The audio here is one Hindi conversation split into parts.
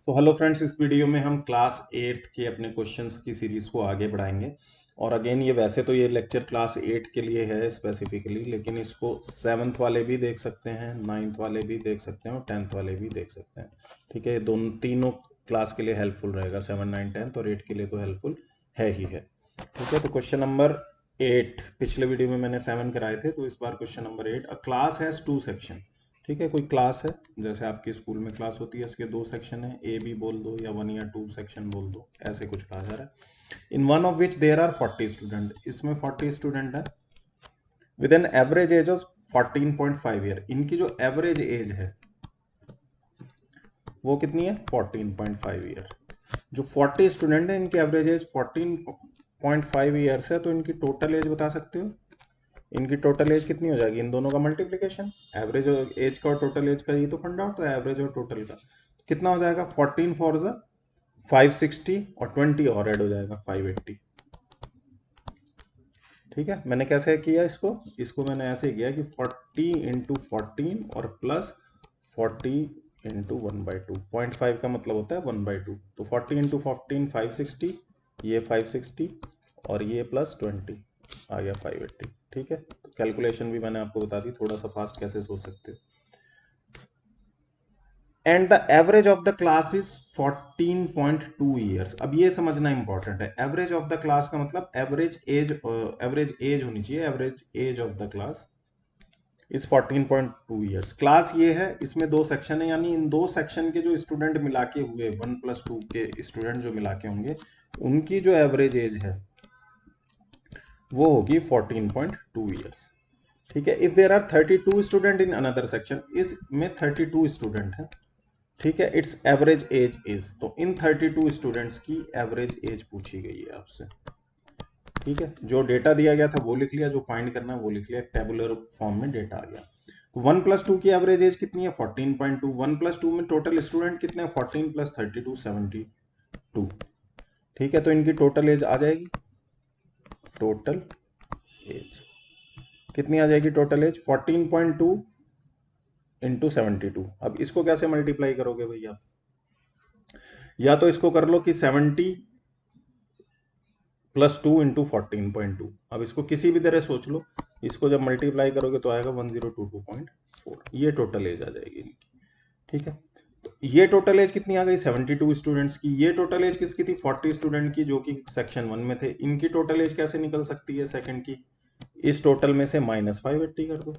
तो हेलो फ्रेंड्स, इस वीडियो में हम क्लास 8 के अपने क्वेश्चंस की सीरीज को आगे बढ़ाएंगे। और अगेन ये वैसे तो ये लेक्चर क्लास 8 के लिए है स्पेसिफिकली, लेकिन इसको 7th वाले भी देख सकते हैं, 9th वाले भी देख सकते हैं और 10th वाले भी देख सकते हैं। ठीक है, दोनों तीनों क्लास के लिए हेल्पफुल रहेगा। 7, 9, 10 और 8 के लिए तो हेल्पफुल है ही है। ठीक है, तो क्वेश्चन नंबर 8, पिछले वीडियो में मैंने 7 कराए थे, तो इस बार question number 8। A class has 2 section. ठीक है, कोई क्लास है, जैसे आपकी स्कूल में क्लास होती है, इसके 2 सेक्शन है, ए बी बोल दो या 1 या 2 सेक्शन बोल दो, ऐसे कुछ कहा जा रहा है। In one of which there are 40 student, इसमें 40 स्टूडेंट है with an average age of 14.5 year. इनकी जो एवरेज एज है वो कितनी है? 14.5 ईयर। जो 40 स्टूडेंट है इनकी एवरेज एज 14.5 ईयर्स है, तो इनकी टोटल एज बता सकते हो? इनकी टोटल एज कितनी हो जाएगी? इन दोनों का मल्टीप्लीकेशन, एवरेज एज का और टोटल एज का, ये तो फंडा होता है एवरेज और टोटल का। कितना हो जाएगा? 14 फोर 560 और 20 और ऐड हो जाएगा 580। ठीक है, मैंने कैसे किया इसको? इसको मैंने ऐसे किया कि 40 इंटू 14 और प्लस 40 इंटू 1/2। 0.5 का मतलब होता है 1/2, तो 40 इंटू 14 560, ये 560 और ये प्लस 20 आ गया 580। ठीक है, तो कैलकुलेशन भी मैंने आपको बता दी, थोड़ा सा फास्ट कैसे सोच सकते हो। And the average of the class is 14.2 years. अब ये समझना इंपॉर्टेंट है, एवरेज ऑफ द क्लास का मतलब एवरेज एज होनी चाहिए। Average age of the class is 14.2 years. Class ये है, इसमें 2 सेक्शन है, यानी इन 2 सेक्शन के जो स्टूडेंट मिला के हुए 1+2 के स्टूडेंट जो मिला के होंगे, उनकी जो एवरेज एज है वो होगी 14.2 ईयर्स। ठीक है, if there are 32 student in another section, इसमें 32 स्टूडेंट है। ठीक है, इट्स एवरेज एज इज, तो इन 32 स्टूडेंट्स की एवरेज एज पूछी गई है आपसे। ठीक है, जो डेटा दिया गया था वो लिख लिया, जो फाइंड करना है वो लिख लिया, टेबुलर फॉर्म में डेटा आ गया। तो 1+2 की एवरेज एज कितनी है? 14.2। 1+2 में टोटल स्टूडेंट कितने हैं? 14 प्लस 32 72। ठीक है, तो इनकी टोटल एज आ जाएगी, टोटल एज कितनी आ जाएगी? Total age 14.2 into 72। अब इसको कैसे मल्टीप्लाई करोगे भैया? या तो इसको कर लो कि 70 प्लस 2 इंटू 14.2। अब इसको किसी भी तरह सोच लो, इसको जब मल्टीप्लाई करोगे तो आएगा 1022.4। ये टोटल एज आ जाएगी इनकी। ठीक है, तो ये टोटल एज कितनी आ गई? 72 स्टूडेंट्स की। ये टोटल एज किसकी थी? 40 स्टूडेंट की, जो कि सेक्शन 1 में थे। इनकी टोटल एज कैसे निकल सकती है सेकंड की? इस टोटल में से माइनस 580 कर दो।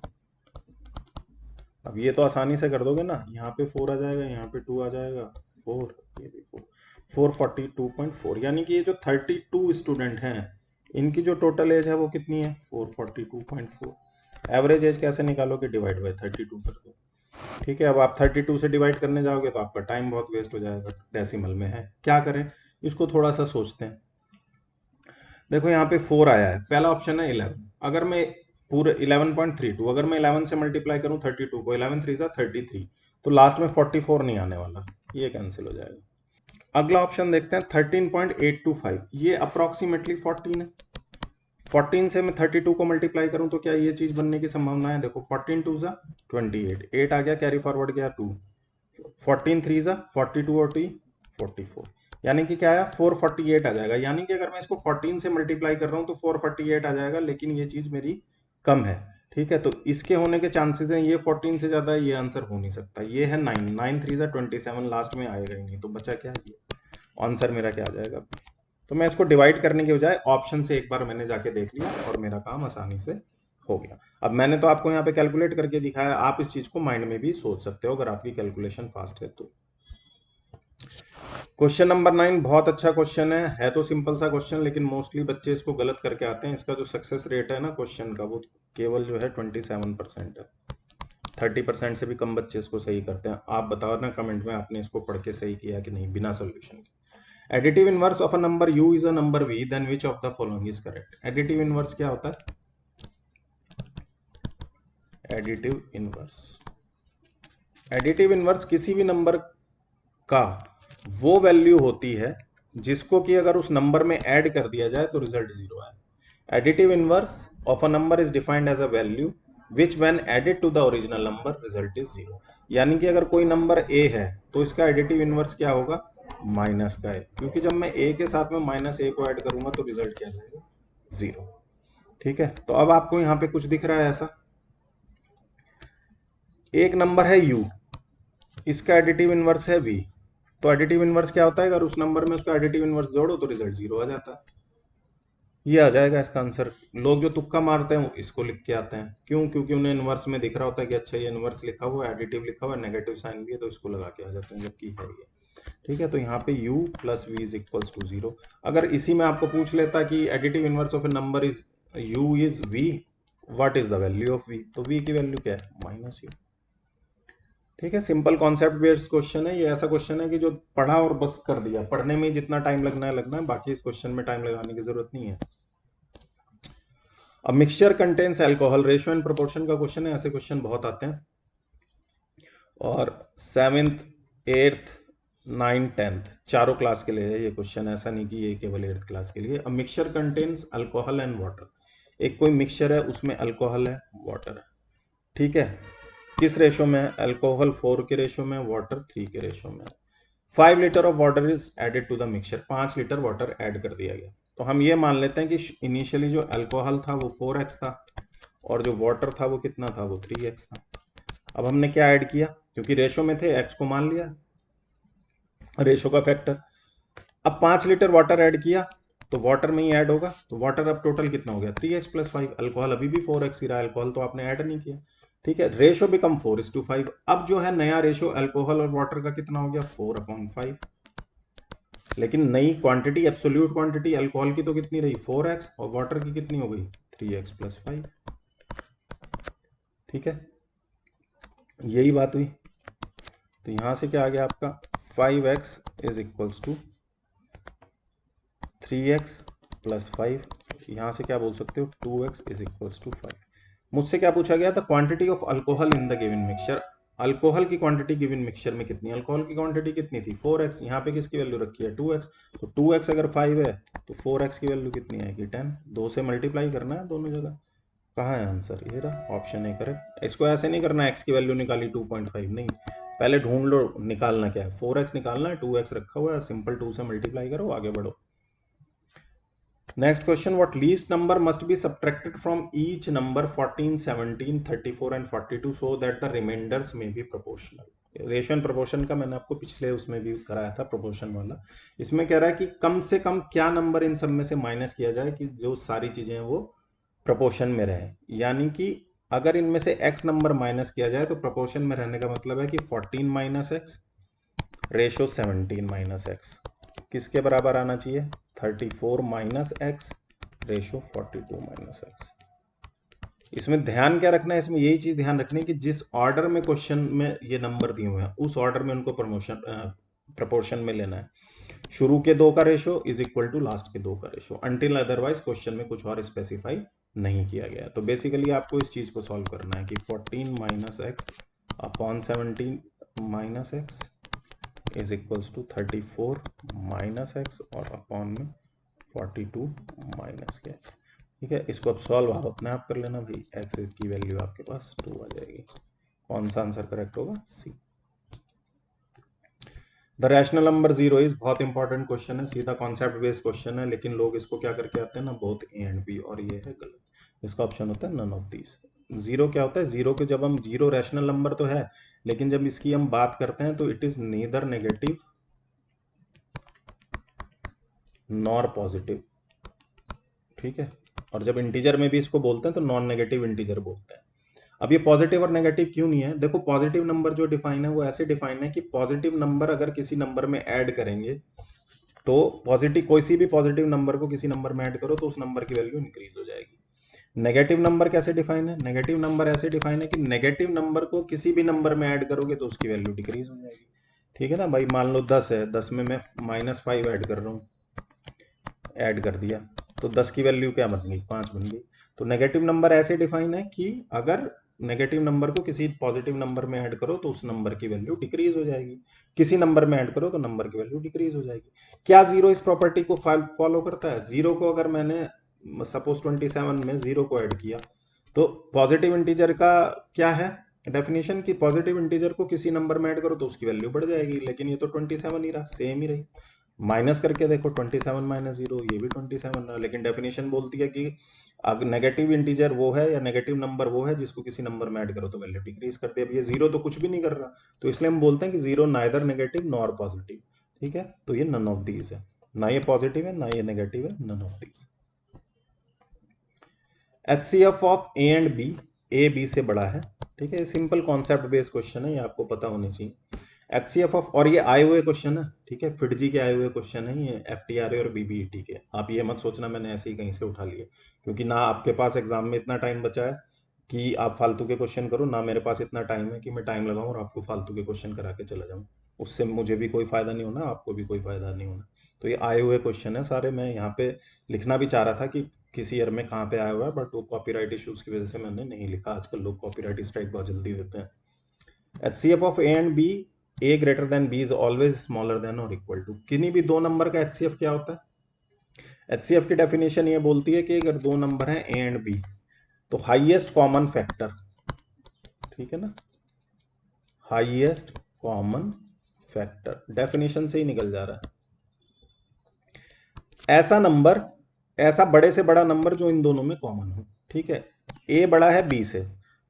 अब ये तो आसानी से कर दोगे ना, यहाँ पे 4 आ जाएगा, यहाँ पे 2 आ जाएगा, 4, ये भी 4, 442.4। यानी कि ये जो 32 स्टूडेंट हैं, इनकी जो टोटल एज है वो कितनी है? 442.4। एवरेज एज कैसे निकालोगे? डिवाइड बाय 32 कर दो। ठीक है, अब आप 32 से डिवाइड करने जाओगे तो आपका टाइम बहुत वेस्ट हो जाएगा, डेसिमल में है। क्या करें, इसको थोड़ा सा सोचते हैं। देखो यहाँ पे 4 आया है, पहला ऑप्शन है 11। अगर मैं पूरे 11.32, अगर मैं 11 से मल्टीप्लाई करूं 32 को, 11 3 सा 33, तो लास्ट में 44 नहीं आने वाला, ये कैंसिल हो जाएगा। अगला ऑप्शन देखते हैं 13.825, ये अप्रोक्सीमेटली 14 है। 14 से मैं 32 को मल्टीप्लाई करूं तो क्या ये चीज बनने की संभावना है? देखो 14 2 सा 28, 8 आ गया, कैरी फॉरवर्ड गया 2, 14 3 सा 42 और 2 44, यानी कि क्या आया? 448 आ जाएगा। यानी कि अगर मैं इसको 14 से मल्टीप्लाई कर रहा हूं तो 448 आ जाएगा, लेकिन ये चीज मेरी कम है। ठीक है, तो इसके होने के चांसेस हैं, ये 14 से ज्यादा ये आंसर हो नहीं सकता। ये है 9, 9 3 सा 27, लास्ट में आएगा ही नहीं, तो बचा क्या? ये आंसर मेरा क्या आ जाएगा? तो मैं इसको डिवाइड करने के बजाय ऑप्शन से एक बार मैंने जाके देख लिया और मेरा काम आसानी से हो गया। अब मैंने तो आपको यहाँ पे कैलकुलेट करके दिखाया, आप इस चीज को माइंड में भी सोच सकते हो अगर आपकी कैलकुलेशन फास्ट है तो। क्वेश्चन नंबर 9 बहुत अच्छा क्वेश्चन है तो सिंपल सा क्वेश्चन, लेकिन मोस्टली बच्चे इसको गलत करके आते हैं। इसका जो सक्सेस रेट है ना क्वेश्चन का, वो केवल जो है 27% है। 30% से भी कम बच्चे इसको सही करते हैं। आप बताओ ना कमेंट में, आपने इसको पढ़ के सही किया कि नहीं बिना सोल्यूशन के। Additive inverse of a number u is a number v, then which of the following is correct? Additive inverse क्या होता है? एडिटिव इनवर्स, एडिटिव इनवर्स किसी भी नंबर का वो वैल्यू होती है जिसको कि अगर उस नंबर में ऐड कर दिया जाए तो रिजल्ट 0 आए। Additive inverse of a number is defined as a value which when added to the original number result is 0। यानी कि अगर कोई नंबर ए है तो इसका एडिटिव इनवर्स क्या होगा, माइनस का है, क्योंकि जब मैं ए के साथ में माइनस ए को ऐड करूंगा तो रिजल्ट क्या जाएगा, 0। ठीक है, तो अब आपको यहाँ पे कुछ दिख रहा है ऐसा, एक नंबर है u, इसका एडिटिव इनवर्स है v। तो एडिटिव इनवर्स क्या होता है, अगर उस नंबर में उसका एडिटिव इनवर्स जोड़ो तो रिजल्ट 0 आ जाता है। ये आ जाएगा इसका आंसर। लोग जो तुक्का मारते हैं इसको लिख के आते हैं, क्यों, क्योंकि उन्हें इनवर्स में दिख रहा होता है कि अच्छा ये इनवर्स लिखा हुआ है, एडिटिव लिखा हुआ है, नेगेटिव साइन भी है, तो इसको लगा के आ जाते हैं, जबकि है ये। ठीक है, तो यहाँ पे u plus V is equals to 0। अगर इसी में आपको पूछ लेता कि additive inverse of a number is u is v, what is the value of v, तो v की वैल्यू क्या है, माइनस u। ठीक है, सिंपल कॉन्सेप्ट बेस्ड क्वेश्चन है ये। ऐसा क्वेश्चन है कि जो पढ़ा और बस कर दिया, पढ़ने में जितना टाइम लगना है, बाकी इस क्वेश्चन में टाइम लगाने की जरूरत नहीं है। अब mixture contains alcohol, ratio and proportion का क्वेश्चन है, ऐसे क्वेश्चन बहुत आते हैं। और 7th 8th 9th 10th चारों क्लास के लिए है ये क्वेश्चन, ऐसा नहीं कि ये केवल 8th क्लास के लिए। अब mixture contains alcohol and water, एक कोई मिक्सचर है उसमें अल्कोहल है, वाटर है। ठीक है, किस रेशो में है, अल्कोहल 4 के रेशो में, वाटर 3 के रेशो में। 5 litre of water is added to the mixture, 5 litre water add कर दिया गया। तो हम ये मान लेते हैं कि इनिशियली जो अल्कोहल था वो 4x था, और जो वाटर था वो कितना था, वो 3x था। अब हमने क्या ऐड किया, क्योंकि रेशो में थे, x को मान लिया रेशो का फैक्टर। अब 5 लीटर वाटर ऐड किया तो वाटर में ही ऐड होगा, तो वाटर अब टोटल कितना हो गया, 3x प्लस 5। अल्कोहल अभी भी 4x ही रहा, अल्कोहल तो आपने ऐड नहीं किया। ठीक है, रेशो बिकम 4:5। अब जो है नया रेशो अल्कोहल और वाटर का कितना हो गया, 4/5। लेकिन नई क्वांटिटी, एब्सोल्यूट क्वांटिटी अल्कोहल की तो कितनी रही, 4x, और वाटर की कितनी हो गई, 3x प्लस 5। ठीक है, यही बात हुई। तो यहां से क्या आ गया आपका, 5x is equals to 3x plus 5। यहां से क्या बोल सकते हो, 2x इज इक्वल्स टू 5। मुझसे क्या पूछा गया था, quantity of alcohol in the given mixture. Alcohol की क्वांटिटी गिवन मिक्सचर में कितनी, अल्कोहल की क्वांटिटी कितनी थी, 4x। यहाँ पे किसकी वैल्यू रखी है, 2x। तो 2x अगर 5 है तो 4x की वैल्यू कितनी आएगी, 10। 2 से मल्टीप्लाई करना है दोनों जगह। कहाँ है आंसर, ये रहा, ऑप्शन ए करेक्ट। इसको ऐसे नहीं करना, x की वैल्यू निकाली 2.5, नहीं, पहले ढूंढ लो निकालना क्या है, 4x निकालना है, 2x रखा हुआ है, सिंपल 2 से मल्टीप्लाई करो, आगे बढ़ो। Next question, what least number must be subtracted from each number 14, 17, 34 and 42 so that the remainders may be proportional। Ratio and proportion का मैंने आपको पिछले उसमें भी कराया था, प्रोपोर्शन वाला। इसमें कह रहा है कि कम से कम क्या नंबर इन सब में से माइनस किया जाए कि जो सारी चीजें हैं वो प्रोपोर्शन में रहे। यानी कि अगर इनमें से x नंबर माइनस किया जाए तो प्रोपोर्शन में रहने का मतलब है कि 14 minus x ratio 17 minus x किसके बराबर आना चाहिए, 34 minus x ratio 42 minus x. इसमें ध्यान क्या रखना है, इसमें यही चीज ध्यान रखनी है कि जिस ऑर्डर में क्वेश्चन में ये नंबर दिए हुए हैं उस ऑर्डर में उनको प्रपोर्शन में लेना है। शुरू के 2 का ratio is equal to last के 2 का रेशो, अनटिल अदरवाइज क्वेश्चन में कुछ और स्पेसिफाई नहीं किया गया। तो बेसिकली आपको इस चीज को सॉल्व करना है कि 14 minus X upon 17 minus X is equals to 34 minus X और अपॉन में 42 माइनस के एक्स। ठीक है, इसको अब सॉल्व आप अपने आप कर लेना भाई, एक्स की वैल्यू आपके पास 2 आ जाएगी। कौन सा आंसर करेक्ट होगा, सी। द रैशनल नंबर 0 इज, बहुत इंपॉर्टेंट क्वेश्चन है, सीधा कॉन्सेप्ट बेस्ड क्वेश्चन है, लेकिन लोग इसको क्या करके आते हैं ना, बोथ ए एंड बी, और ये है गलत। इसका ऑप्शन होता है नन ऑफ दीज। जीरो क्या होता है, जीरो के जब हम, जीरो रैशनल नंबर तो है, लेकिन जब इसकी हम बात करते हैं तो it is neither negative nor positive. ठीक है, और जब इंटीजर में भी इसको बोलते हैं तो नॉन नेगेटिव इंटीजर बोलते हैं। अब ये पॉजिटिव और नेगेटिव क्यों नहीं है, देखो पॉजिटिव नंबर जो डिफाइन है वो ऐसे डिफाइन है कि पॉजिटिव नंबर अगर किसी नंबर में ऐड करेंगे तो पॉजिटिव, कोई सी भी पॉजिटिव नंबर को किसी नंबर में ऐड करो तो उस नंबर की वैल्यू इंक्रीज हो जाएगी। नेगेटिव नंबर कैसे डिफाइन है, नेगेटिव नंबर ऐसे डिफाइन है कि नेगेटिव नंबर को किसी भी नंबर में ऐड करोगे तो उसकी वैल्यू डिक्रीज हो जाएगी। ठीक है ना भाई, मान लो 10 है, 10 में मैं -5 ऐड कर रहा हूँ, ऐड कर दिया तो 10 की वैल्यू क्या बन गई, 5 बन गई। तो नेगेटिव नंबर ऐसे डिफाइन है कि अगर नेगेटिव नंबर को किसी पॉजिटिव नंबर में ऐड करो तो उस नंबर की वैल्यू डिक्रीज हो जाएगी, किसी नंबर में ऐड करो तो नंबर की वैल्यू डिक्रीज हो जाएगी। क्या जीरो इस प्रॉपर्टी को फॉलो करता है, जीरो को अगर मैंने सपोज 27 में जीरो को ऐड किया तो पॉजिटिव इंटीजर का क्या है डेफिनेशन की, पॉजिटिव इंटीजर को किसी नंबर में ऐड करो तो उसकी वैल्यू बढ़ जाएगी, लेकिन ये तो 27 ही रहा, सेम ही रही। माइनस करके देखो 27 माइनस 0, ये भी 27 रहा, लेकिन डेफिनेशन बोलती है कि अगर नेगेटिव इंटीजर वो है या नेगेटिव नंबर वो है जिसको किसी नंबर में ऐड करो तो वैल्यू डिक्रीज करती है। अब ये जीरो तो कुछ भी नहीं कर रहा, तो इसलिए हम बोलते हैं कि zero neither negative nor positive. ठीक है, तो ये नन ऑफ दीज है, ना ये पॉजिटिव है ना ये नेगेटिव है, none of these. HCF of A and B, A B से बड़ा है। ठीक है, सिंपल कॉन्सेप्ट बेस्ड क्वेश्चन है, ये आपको पता होनी चाहिए। HCF ऑफ, और ये आए हुए क्वेश्चन है, ठीक है, फिटजी के आए हुए क्वेश्चन है ये, FTRA और BBET के। आप ये मत सोचना मैंने ऐसे ही कहीं से उठा लिए, क्योंकि ना आपके पास एग्जाम में इतना टाइम बचा है कि आप फालतू के क्वेश्चन करो, ना मेरे पास इतना टाइम है कि मैं टाइम लगाऊं और आपको फालतू के क्वेश्चन करा के चला जाऊं। उससे मुझे भी कोई फायदा नहीं होना, आपको भी कोई फायदा नहीं होना। तो ये आए हुए क्वेश्चन है सारे, मैं यहाँ पे लिखना भी चाह रहा था कि किस ईयर में कहाँ पे आया हुआ है, बट वो कॉपीराइट इश्यूज की वजह से मैंने नहीं लिखा। आजकल लोग कॉपीराइट स्ट्राइक बहुत जल्दी देते हैं। HCF of A and B, A greater than B is always smaller than और इक्वल टू। किन्हीं भी दो नंबर का HCF क्या होता है? HCF की डेफिनेशन ये बोलती है कि अगर दो नंबर हैं ए एंड बी तो हाईएस्ट कॉमन फैक्टर, ठीक है ना, हाईएस्ट कॉमन फैक्टर डेफिनेशन से ही निकल जा रहा है। ऐसा नंबर, ऐसा बड़े से बड़ा नंबर जो इन दोनों में कॉमन हो। ठीक है, ए बड़ा है बी से,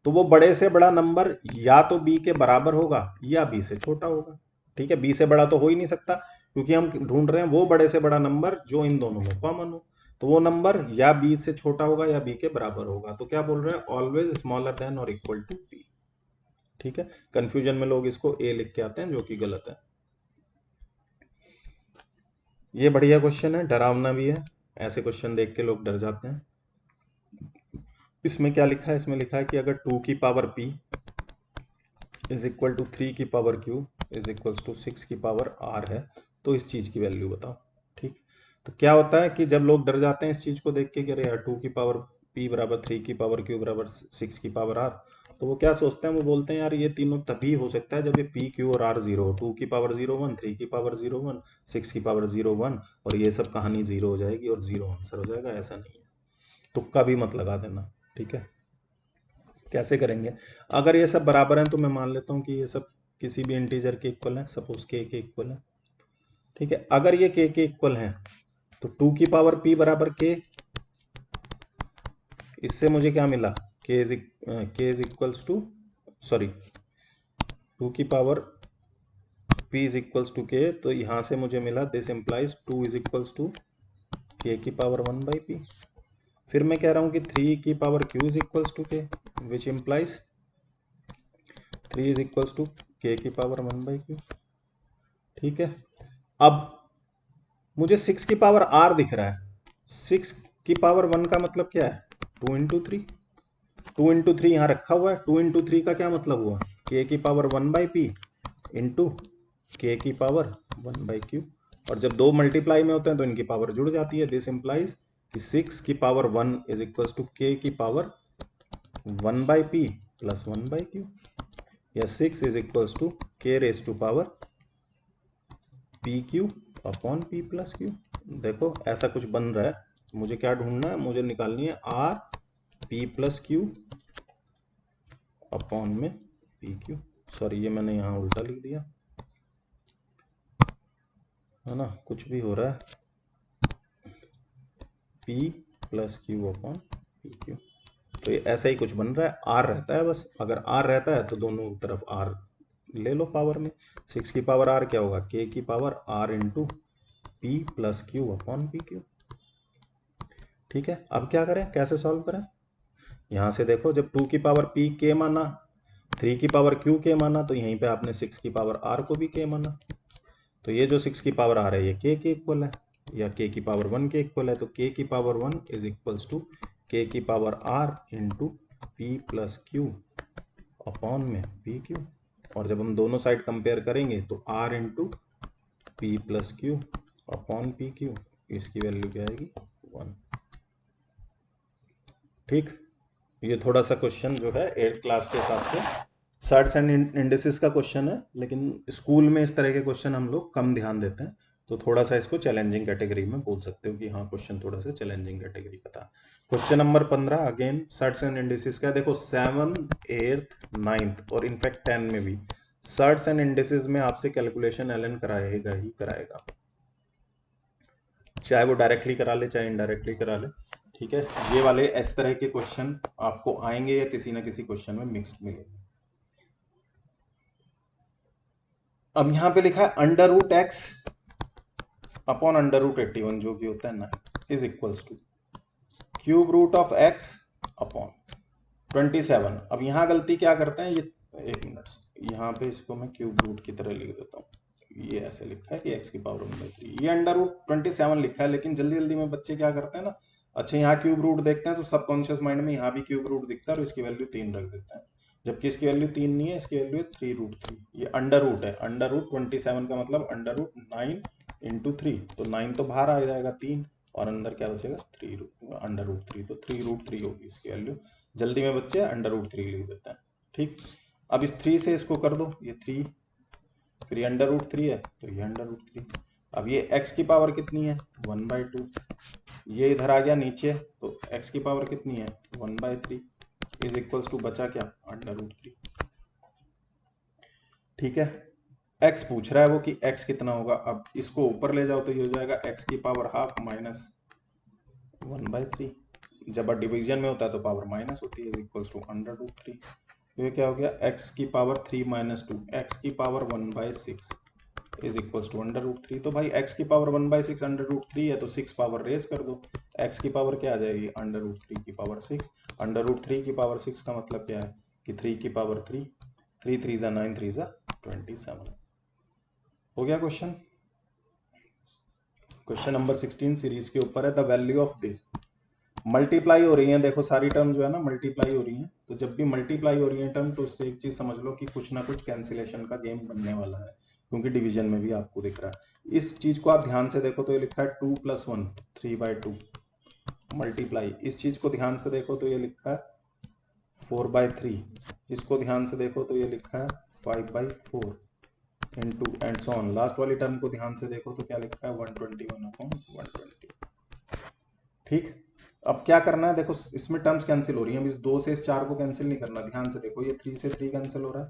तो वो बड़े से बड़ा नंबर या तो बी के बराबर होगा या बी से छोटा होगा। ठीक है, बी से बड़ा तो हो ही नहीं सकता, क्योंकि हम ढूंढ रहे हैं वो बड़े से बड़ा नंबर जो इन दोनों में कॉमन हो। तो वो नंबर या बी से छोटा होगा या बी के बराबर होगा। तो क्या बोल रहे हैं? ऑलवेज स्मॉलर देन और इक्वल टू बी। ठीक है, कंफ्यूजन में लोग इसको ए लिख के आते हैं, जो कि गलत है। ये बढ़िया क्वेश्चन है, डरावना भी है, ऐसे क्वेश्चन देख के लोग डर जाते हैं। इसमें क्या लिखा है? इसमें लिखा है कि अगर 2 की power p is equal to 3 की power q is equals to 6 की पावर r है, तो इस चीज की वैल्यू बताओ। ठीक, तो क्या होता है कि जब लोग डर जाते हैं इस चीज को देख के कि अरे यार 2 की पावर p बराबर 3 की पावर q बराबर 6 की पावर r, तो वो क्या सोचते हैं? वो बोलते हैं यार ये तीनों तभी हो सकता है जब ये p q और r जीरो हो। 2 की पावर 0 1, 3 की पावर 0 1, 6 की पावर 0 1, और ये सब कहानी जीरो हो जाएगी और जीरो आंसर हो जाएगा। ऐसा नहीं है, तुक्का भी मत लगा देना। ठीक है, कैसे करेंगे? अगर ये सब बराबर हैं तो मैं मान लेता हूँ कि ये सब किसी भी इंटीजर के इक्वल है, सपोज k के इक्वल है। ठीक है, अगर ये k के इक्वल हैं तो 2 की पावर p बराबर k, इससे मुझे क्या मिला? k is equals to, sorry 2 की power p is equals to k, तो यहां से मुझे मिला this implies 2 is equals to k की पावर 1 बाई p। फिर मैं कह रहा हूं कि 3 की power q is equals to k, which implies 3 is equals to k की पावर 1 बाई q। ठीक है, अब मुझे 6 की पावर r दिख रहा है। 6 की पावर 1 का मतलब क्या है? 2 इंटू 3। 2 इंटू 3 यहां रखा हुआ है। 2 इंटू 3 का क्या मतलब हुआ? k की power 1 by P into k की पावर 1 बाई क्यू। और जब दो मल्टीप्लाई में होते हैं तो इनकी पावर जुड़ जाती है। दिस इंप्लाइज कि 6 की power 1 is equal to k की power 1 by P plus 1 by Q, या 6 is equal to k raise to power P Q upon P plus Q. देखो ऐसा कुछ बन रहा है। मुझे क्या ढूंढना है? मुझे निकालनी है R P plus Q upon में पी क्यू। सॉरी, ये मैंने यहाँ उल्टा लिख दिया है ना, कुछ भी हो रहा है। P plus Q upon P Q, तो ये ऐसा ही कुछ बन रहा है। आर रहता है बस, अगर आर रहता है तो दोनों तरफ आर ले लो पावर में। 6 की पावर आर क्या होगा? k की power R into P plus Q upon P Q. ठीक है, अब क्या करें, कैसे सॉल्व करें? यहां से देखो, जब 2 की पावर p k माना, 3 की पावर q k माना, तो यहीं पे आपने 6 की पावर r को भी k माना। तो ये जो 6 की पावर r है ये k के इक्वल है, या k की पावर 1 के इक्वल है। तो k की power 1 is equals to k की power r into P plus Q upon में पी क्यू। और जब हम दोनों साइड कंपेयर करेंगे तो r into P plus Q upon P Q, इसकी वैल्यू क्या आएगी? 1। ठीक, ये थोड़ा सा क्वेश्चन जो है 8th क्लास के हिसाब से सर्ट्स एंड इंडिसेस का क्वेश्चन है, लेकिन स्कूल में इस तरह के क्वेश्चन हम लोग कम ध्यान देते हैं। तो थोड़ा सा इसको चैलेंजिंग कैटेगरी में बोल सकते हो कि हाँ क्वेश्चन थोड़ा सा चैलेंजिंग कैटेगरी का था। Question number 15 again shirts and indices का। देखो 7, 8, 9 और इनफैक्ट 10 में भी सर्ट्स एंड इंडिसेस में आपसे कैलकुलेशन एलन कराएगा ही कराएगा, चाहे वो डायरेक्टली करा ले चाहे इनडायरेक्टली करा ले। ठीक है, ये वाले इस तरह के क्वेश्चन आपको आएंगे या किसी ना किसी क्वेश्चन में मिक्स्ड मिलेंगे। अब यहां पे लिखा है under root X upon under root 81 जो भी होता है ना is equals to cube root of X upon 27। अब यहां गलती क्या करते हैं, ये एक मिनट, यहाँ पे इसको मैं क्यूब रूट की तरह लिख देता हूँ। ये ऐसे लिखा है कि एक्स की पावर 1/3, ये अंडर रूट 27 लिखा है, लेकिन जल्दी जल्दी में बच्चे क्या करते हैं ना, अच्छा यहाँ क्यूब रूट देखते हैं तो सबकॉन्शियस माइंड में यहाँ भी क्यूब रूट दिखता है और इसकी वैल्यू 3 रख देते हैं, जबकि इसकी वैल्यू 3 नहीं है, इसकी वैल्यू है 3√3। ये अंडर रूट है, अंडर रूट 27 का मतलब अंडर रूट 9 इंटू 3, तो 9 तो बाहर आ जाएगा 3 और अंदर क्या बचेगा 3 अंडर रूट 3, तो 3√3 होगी इसकी वैल्यू। जल्दी में बच्चे अंडर रूट 3 लिख देते हैं। ठीक, अब इस 3 से इसको कर दो, ये 3, फिर ये अंडर रूट 3 है तो ये अंडर रूट 3। अब ये x की पावर कितनी है 1/2, ये इधर आ गया नीचे तो x की पावर कितनी है 1/3 इज इक्वल्स टू बचा क्या अंडर रूट 3। ठीक है, x पूछ रहा है वो कि x कितना होगा। अब इसको ऊपर ले जाओ तो ये हो जाएगा x की पावर हाफ माइनस 1/3, जब डिवीजन में होता है तो पावर माइनस होती है, इक्वल्स टू अंडर रूट 3। तो ये क्या हो गया x की पावर 3 - 2 x की power 1/6 is equals to under root 3। तो भाई x की पावर 1/6 अंडर रूट 3 है तो 6 पावर रेस कर दो, x की पावर क्या आ जाएगी अंडर रूट 3 की पावर 6। अंडर रूट 3 की पावर 6 का मतलब क्या है कि 3 की पावर 3, 3 3 जा 9, 3 जा 27। हो गया क्वेश्चन। क्वेश्चन नंबर 16 सीरीज के ऊपर है, the value of this. Multiply हो रही है, देखो सारी टर्म जो है ना मल्टीप्लाई हो रही है, तो जब भी मल्टीप्लाई हो रही है टर्म तो उससे एक चीज समझ लो कि कुछ ना कुछ कैंसिलेशन का गेम बनने वाला है, क्योंकि डिवीजन में भी आपको दिख रहा है। इस चीज को आप ध्यान से देखो तो ये लिखा है 2 + 1 3/2 मल्टीप्लाई, इस चीज को ध्यान से देखो तो ये लिखा है 4/3, इसको ध्यान से देखो तो ये लिखा है 5/4 into and so on. Last वाली टर्म को ध्यान से देखो तो क्या लिखा है 121/120। ठीक, अब क्या करना है, देखो इसमें टर्म्स कैंसिल हो रही हैं, अब इस 2 से इस 4 को कैंसिल नहीं करना, ध्यान से देखो, ये 3 से 3 कैंसिल हो रहा है,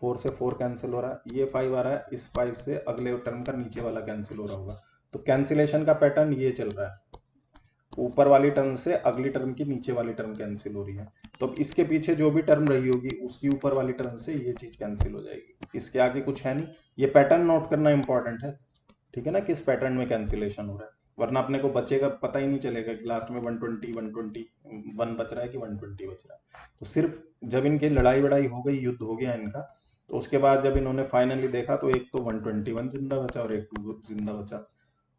4 से 4 कैंसिल हो रहा है, ये 5 आ रहा है, इस 5 से अगले टर्म का नीचे वाला कैंसिल हो रहा होगा। तो कैंसिलेशन का पैटर्न ये चल रहा है, ऊपर वाली टर्म से अगली टर्म की नीचे वाली टर्म कैंसिल हो रही है, तो अब इसके पीछे जो भी टर्म रही होगी उसकी ऊपर वाली टर्म से ये चीज कैंसिल हो जाएगी, इसके आगे कुछ है नहीं। ये पैटर्न नोट करना इंपॉर्टेंट है, ठीक है ना, किस पैटर्न में कैंसिलेशन हो रहा है, वरना अपने को बचेगा पता ही नहीं चलेगा कि लास्ट में 121 बच रहा है कि 120 बच रहा है। तो सिर्फ जब इनकी लड़ाई वड़ाई हो गई, युद्ध हो गया इनका, तो उसके बाद जब इन्होंने फाइनली देखा तो एक तो 121 जिंदा बचा और एक 2 जिंदा बचा,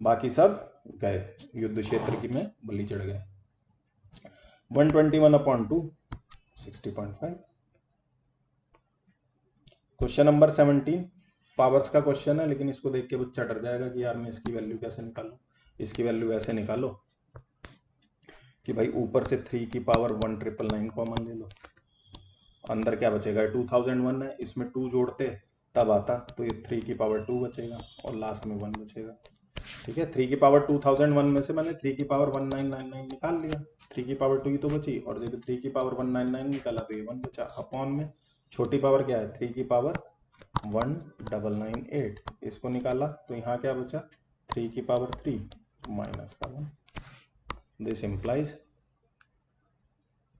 बाकी सब गए युद्ध क्षेत्र की में बलि चढ़ गए। 121/2 60.5। क्वेश्चन नंबर 17 पावर्स का क्वेश्चन है, लेकिन इसको देख के बच्चा डर जाएगा कि यार मैं इसकी वैल्यू कैसे निकालूं। इसकी वैल्यू ऐसे निकालो कि भाई ऊपर से 3 की पावर 1999 कॉमन ले लो, अंदर क्या बचेगा 2001 है, इसमें 2 जोड़ते तब आता तो ये 3 की पावर 2 बचेगा और लास्ट में 1 बचेगा। ठीक है, 3 की पावर 2001 में से मैंने 3 की पावर 1999 निकाल लिया, 3 की पावर 2 ही तो बची, और जब 3 की पावर 199 निकाला तो ये 1 बचा। अपॉन में छोटी पावर क्या है 3 की पावर 1998, इसको निकाला तो यहाँ क्या बचा 3 की पावर 3 माइनस का 1। दिस इम्प्लाइज,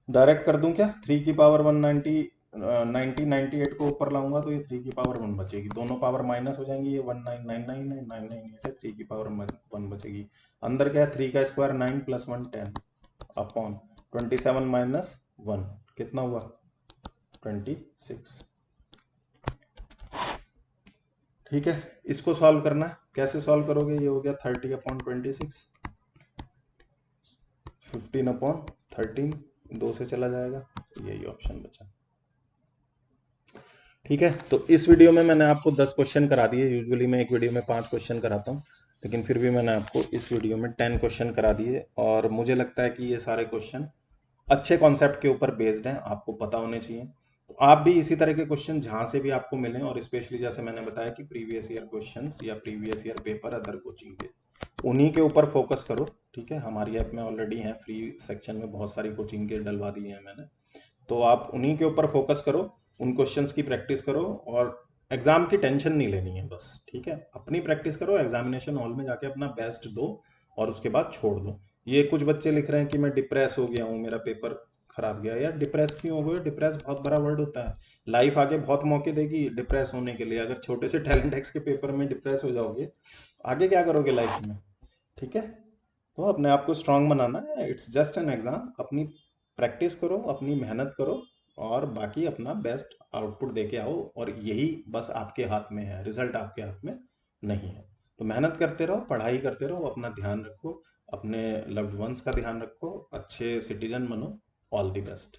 डायरेक्ट कर दूं क्या, 3 की पावर 1998 को ऊपर लाऊंगा तो ये 3 की पावर 1 बचेगी, दोनों पावर माइनस हो जाएंगी, ये 1999 है 998 है, 3 की पावर 1 बचेगी। अंदर क्या है 3 का स्क्वायर 9 + 1 10 अपॉन 27 माइनस 1 कितना हुआ 26। ठीक है, इसको सॉल्व करना है, कैसे सॉल्व करोगे, ये हो गया 30/26, 15/13 2 से चला जाएगा, तो यही ऑप्शन बचा। ठीक है, तो इस वीडियो में मैंने आपको 10 क्वेश्चन करा दिए, यूजुअली मैं एक वीडियो में 5 क्वेश्चन कराता हूँ, लेकिन फिर भी मैंने आपको इस वीडियो में 10 क्वेश्चन करा दिए, और मुझे लगता है कि ये सारे क्वेश्चन अच्छे कॉन्सेप्ट के ऊपर बेस्ड हैं, आपको पता होने चाहिए। तो आप भी इसी तरह के क्वेश्चन जहां से भी आपको मिलें, और स्पेशली जैसे मैंने बताया कि प्रीवियस ईयर क्वेश्चंस या previous year paper other coaching के, उन्हीं के ऊपर फोकस करो। ठीक है, हमारी ऐप में ऑलरेडी है, फ्री सेक्शन में बहुत सारी कोचिंग के डलवा दिए हैं मैंने, तो आप उन्हीं के ऊपर फोकस करो, उन क्वेश्चंस की प्रैक्टिस करो, और एग्जाम की टेंशन नहीं लेनी है बस। ठीक है, अपनी प्रैक्टिस करो, एग्जामिनेशन हॉल में जाके अपना बेस्ट दो, और उसके बाद छोड़ दो। ये कुछ बच्चे लिख रहे हैं कि मैं डिप्रेस हो गया हूँ, मेरा पेपर खराब गया। यार डिप्रेस क्यों हो गए? डिप्रेस बहुत बड़ा वर्ड होता है। लाइफ आगे बहुत मौके देगी डिप्रेस होने के लिए। अगर छोटे से टैलेंट एक्स के पेपर में डिप्रेस हो जाओगे, आगे क्या करोगे लाइफ में? ठीक है, तो अपने आप को स्ट्रांग बनाना है। It's just an exam. अपनी प्रैक्टिस करो, अपनी मेहनत करो, और बाकी अपना बेस्ट आउटपुट देके आओ। और यही बस आपके हाथ में है, रिजल्ट आपके हाथ में नहीं है। तो मेहनत करते रहो, पढ़ाई करते रहो, अपना ध्यान रखो, अपने लव्ड वंस का ध्यान रखो, अच्छे सिटीजन बनो। All the best.